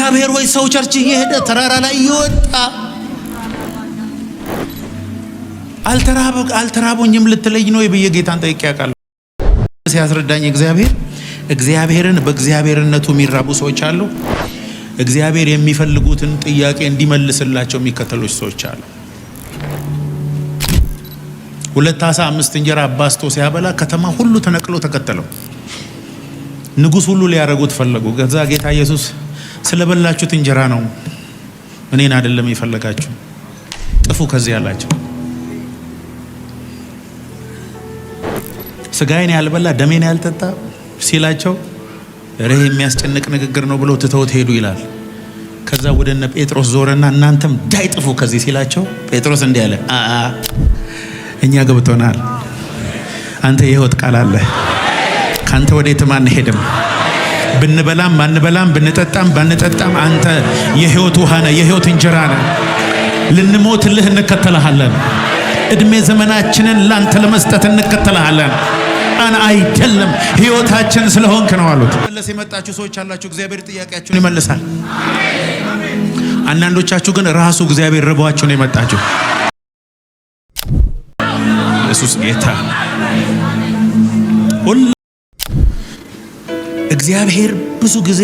እግዚአብሔር ወይ ሰው ቸርች እየሄደ ተራራ ላይ እየወጣ አልተራቦኝም ልትለኝ ነው ብዬ ጌታን ጠይቄ ያውቃለሁ። ሲያስረዳኝ እግዚአብሔርን በእግዚአብሔርነቱ የሚራቡ ሰዎች አሉ። እግዚአብሔር የሚፈልጉትን ጥያቄ እንዲመልስላቸው የሚከተሉት ሰዎች አሉ። 2 ዓሣ 5 እንጀራ አባስቶ ሲያበላ ከተማ ሁሉ ተነቅሎ ተከተለው። ንጉሥ ሁሉ ሊያረጉት ፈለጉ። ከዛ ጌታ ኢየሱስ ስለበላችሁት እንጀራ ነው እኔን አይደለም የፈለጋችሁ፣ ጥፉ ከዚህ አላቸው። ስጋዬን ያልበላ ደሜን ያልጠጣ ሲላቸው ረህ የሚያስጨንቅ ንግግር ነው ብለው ትተውት ሄዱ ይላል። ከዛ ወደ እነ ጴጥሮስ ዞረና እናንተም ዳይ ጥፉ ከዚህ ሲላቸው ጴጥሮስ እንዲህ አለ፣ እኛ ገብቶናል። አንተ የሕይወት ቃል አለ። ካንተ ወዴትም አንሄድም። ብንበላም ባንበላም ብንጠጣም ባንጠጣም አንተ የሕይወት ውሃ ነህ፣ የሕይወት እንጀራ ነህ። ልንሞትልህ እንከተልሃለን። እድሜ ዘመናችንን ላንተ ለመስጠት እንከተልሃለን። አይደለም ሕይወታችን ስለሆንክ ነው አሉት። መለስ የመጣችሁ ሰዎች አላችሁ። እግዚአብሔር ጥያቄያችሁን ይመልሳል። አንዳንዶቻችሁ ግን ራሱ እግዚአብሔር ርቧችሁ ነው የመጣችሁ። ኢየሱስ ጌታ። እግዚአብሔር ብዙ ጊዜ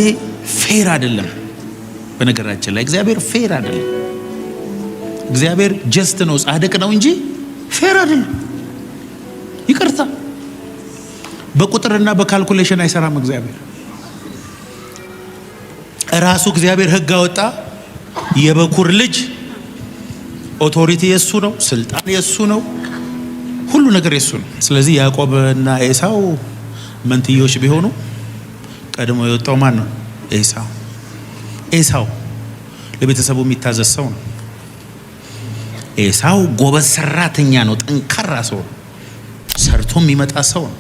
ፌር አይደለም። በነገራችን ላይ እግዚአብሔር ፌር አይደለም። እግዚአብሔር ጀስት ነው፣ ጻድቅ ነው እንጂ ፌር አይደለም። ይቅርታ፣ በቁጥርና በካልኩሌሽን አይሰራም። እግዚአብሔር ራሱ እግዚአብሔር ሕግ አወጣ። የበኩር ልጅ ኦቶሪቲ የሱ ነው፣ ስልጣን የሱ ነው፣ ሁሉ ነገር የሱ ነው። ስለዚህ ያዕቆብና ኤሳው መንትዮች ቢሆኑ ቀድሞ የወጣው ማን ነው? ኤሳው። ኤሳው ለቤተሰቡ የሚታዘዝ ሰው ነው። ኤሳው ጎበዝ ሰራተኛ ነው፣ ጠንካራ ሰው ነው፣ ሰርቶ የሚመጣ ሰው ነው፣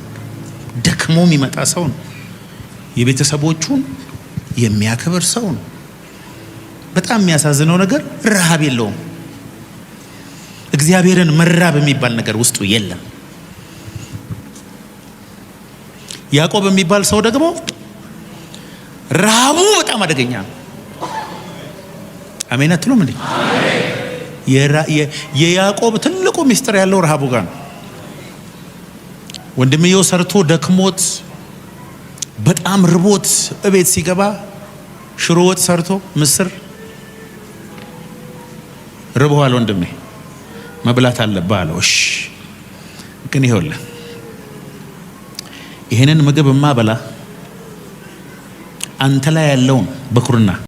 ደክሞ የሚመጣ ሰው ነው፣ የቤተሰቦቹን የሚያከብር ሰው ነው። በጣም የሚያሳዝነው ነገር ረሃብ የለውም። እግዚአብሔርን መራብ የሚባል ነገር ውስጡ የለም። ያዕቆብ የሚባል ሰው ደግሞ ረሃቡ በጣም አደገኛ ነው። አሜን አትሉም እንዴ? የያዕቆብ ትልቁ ሚስጥር ያለው ረሃቡ ጋር ነው። ወንድምየው ሰርቶ ደክሞት በጣም ርቦት እቤት ሲገባ ሽሮ ወጥ ሰርቶ ምስር ርቦሃል ወንድሜ መብላት አለብህ አለው። እሺ ግን ይኸውልህ ይሄንን ምግብ ማበላ አንተ ላይ ያለውን በኩርና